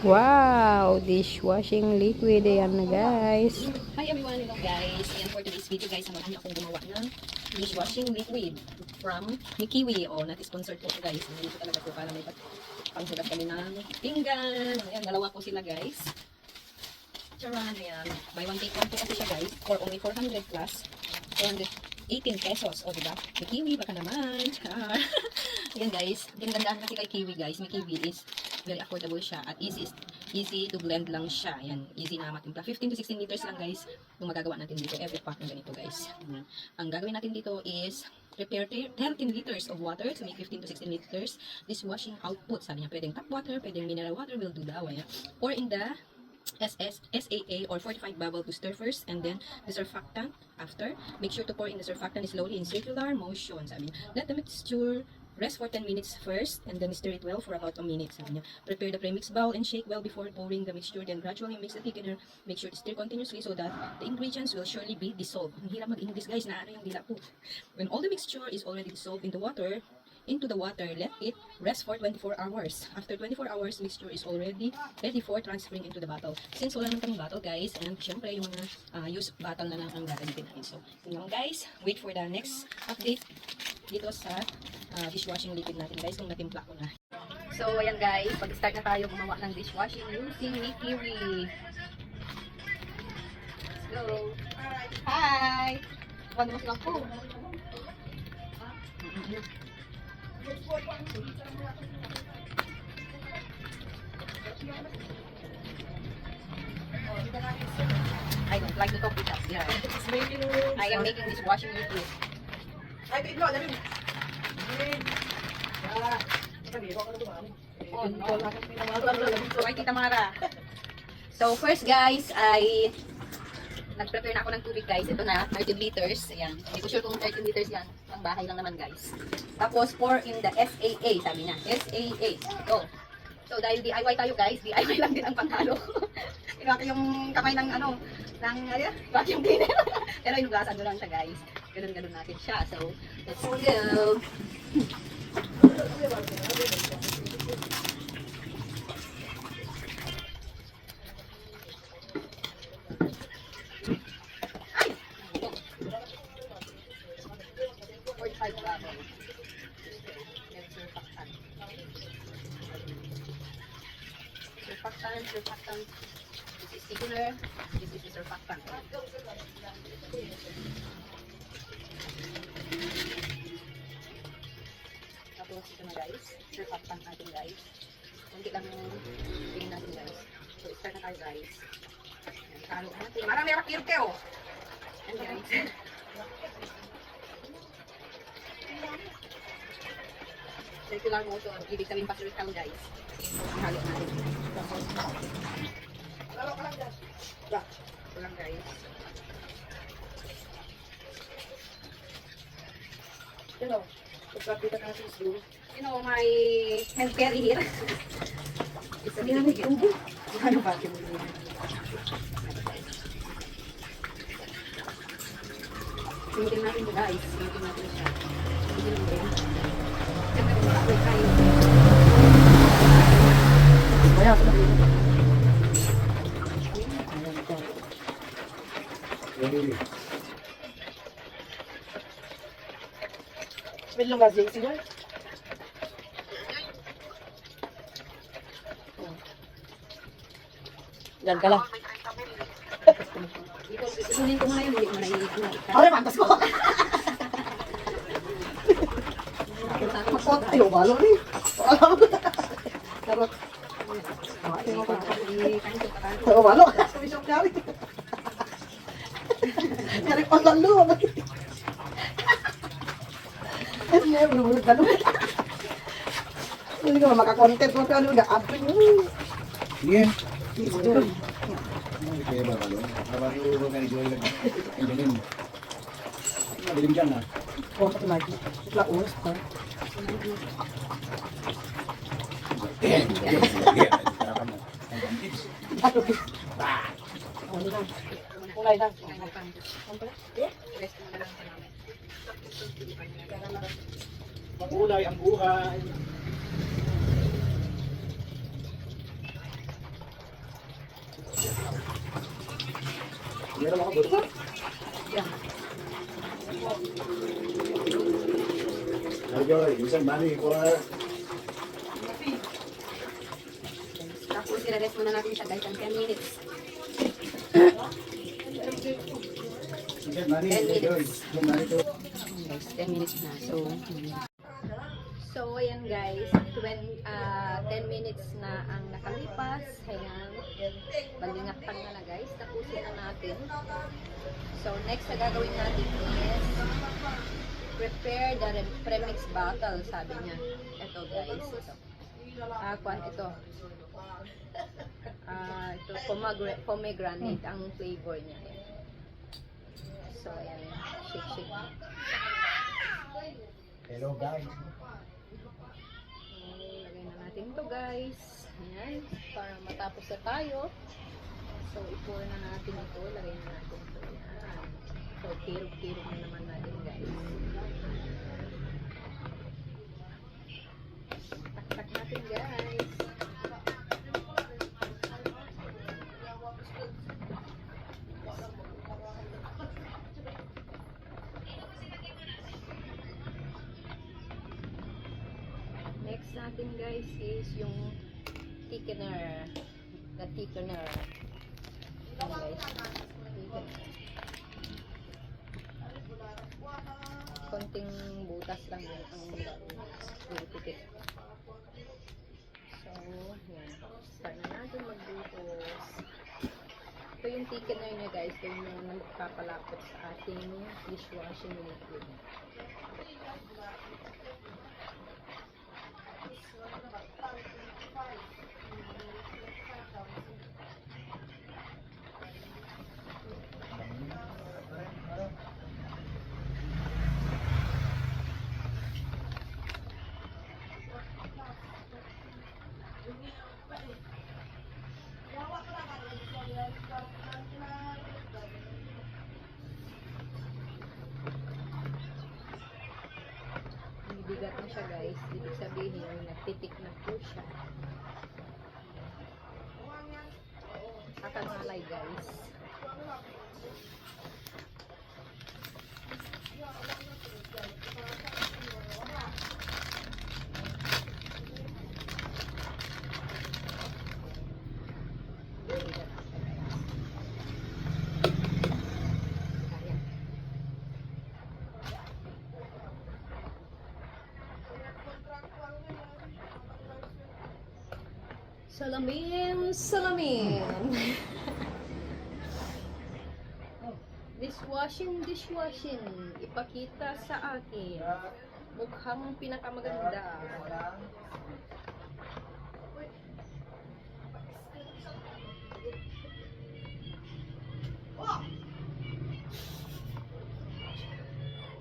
Wow, dishwashing liquid. Ayan na guys. Hi everyone, hello guys. Ayan for today's video guys, marami akong gumawa ng dishwashing liquid from Kiwi. O, not-sponsored po guys. Nandito talaga po para may panghugas kami ng pinggan. Ayan, dalawa po sila guys. Charan, ayan. Buy one take one po kasi siya guys. For only 400 plus. 418 pesos. O, diba? May Kiwi, baka naman. Char. Ayan guys. Gandaan kasi kay Kiwi guys. May Kiwi is very affordable siya at easy to blend lang siya. Ayan, easy na matimpla. 15 to 16 liters lang guys yung magagawa natin dito. Every pack ng ganito guys. Ang gagawin natin dito is prepare 13 liters of water to make 15 to 16 liters dishwashing output. Sabi niya pwedeng tap water, pwedeng mineral water, will do daw. Ayan. Or in the SAA or 45 bubble to stir first and then the surfactant after. Make sure to pour in the surfactant slowly in circular motion. Sabi niya, let the mixture rest for 10 minutes first and then stir it well for about a minute. Sabi niya, prepare the premix bowl and shake well before pouring the mixture. Then gradually mix the thickener. Make sure to stir continuously so that the ingredients will surely be dissolved. Ang hirap mag-English guys, naano yung dila po. When all the mixture is already dissolved in the water, let it rest for 24 hours. After 24 hours, mixture is already ready for transferring into the bottle. Since wala naman kaming bottle guys, and syempre yung mga used bottle na lang ang gagamitin natin. So, yun lang guys, wait for the next update dito sa dishwashing liquid natin guys kung natimpla ko na. So ayan guys, pag-start na tayo gumawa ng dishwashing using Kiwi. Let's go! Hi! One mo lang po. I don't like to talk with us. Yeah. I am making dishwashing liquid. Ay, Tita Mara. So, first guys, ay nag-prepare na ako ng tubig guys. Ito na, 13 liters. Ayan. Hindi ko sure kung 13 liters yan. Ang bahay lang naman guys. Tapos, pour in the SAA. Sabi niya, SAA. Go. So, dahil DIY tayo guys, DIY lang din ang panghalo. Iwaki yung kamay ng vacuum cleaner. Pero inugasan ko lang siya guys. Ganun-ganun natin siya. So, let's go. Surfactant. This is thickener. This is the surfactant. Tapos ito na guys. Surfactant natin guys. Kunti lang yung tingin natin guys. So start na tayo guys. Halo natin. Marami ang kirke oh. And guys. Circular motion. Ibig sabihin pa-circle guys. Halo natin. Ito lang guys. You know, my hand carry here. It's a little bit. Ano ba? Sinitin natin ito guys. Sinitin natin siya. Sinitin natin. Siyempre kung makakulit tayo. Wait lang kasi sila. Diyan ka lang. Ikunin ko muna yung hindi mo na iikot. Ay, pantas ko. Makot. Ay, umalo ni. Tarot. Umalo. Sumisok niya rin. Kaya pang lalo. Ano niya, bulubulog ka naman. Hindi ka makakontent mo ka ano na. Bien. Kaya ba kalo? Kapag yung organizo yung ganyan. Mabiling dyan na. Oo, sa tumagi. Sila ulos ka. Kulay lang. Magulay ang buhay. Meron ako buto. Yan. Nagyoy, isang mani, pura. Tapos i-rest muna natin siya guys, ng 10 minutes. Isang mani, 10 nagyoy. minutes. Isang mani to. Guys, 10 minutes na. So ayan guys, 10 minutes na ang nakalipas. Ayan, balingaktan na guys. Tapusin na natin. So next na gagawin natin is prepare the premix bottle, sabi niya. Ito guys, ito. Ito. Ito, pomegranate ang flavor niya. So ayan, shake. Hello guys. Lagay na natin to guys. Ayan, para matapos na tayo. So, i-pour na natin ito. Lagay na natin ito. Ayan. So, kirog-kirog na naman natin guys. Tak-tak natin guys. Next natin guys is yung thickener. The thickener. Ayan guys. Thickener. Konting butas lang yan ang pinipikit. So, yan. Start na natin magbutos. Ito yung thickener niya guys. Ito yung magpapalapot sa ating dishwashing liquid. Bigat na siya guys, ibig sabihin nagtitik na po siya. Kakangalay guys. Bigat na siya guys. Ayan. Salamin! Dishwashing. Ipakita sa akin. Mukhang pinakamaganda.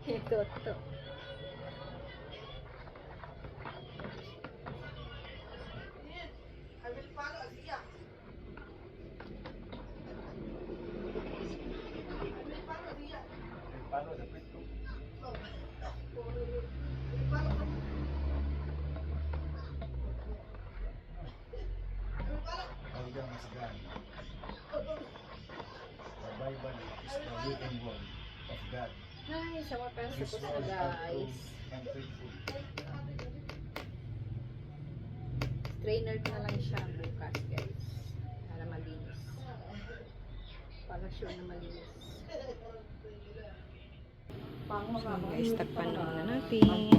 Ito. The Bible is the written word of God. Ay, sa wakas His tapos na words are true guys. and faithful. Strainer ko na lang siya bukas guys. Para malinis. Para sure na malinis. Pang mga Guys, takpan na natin.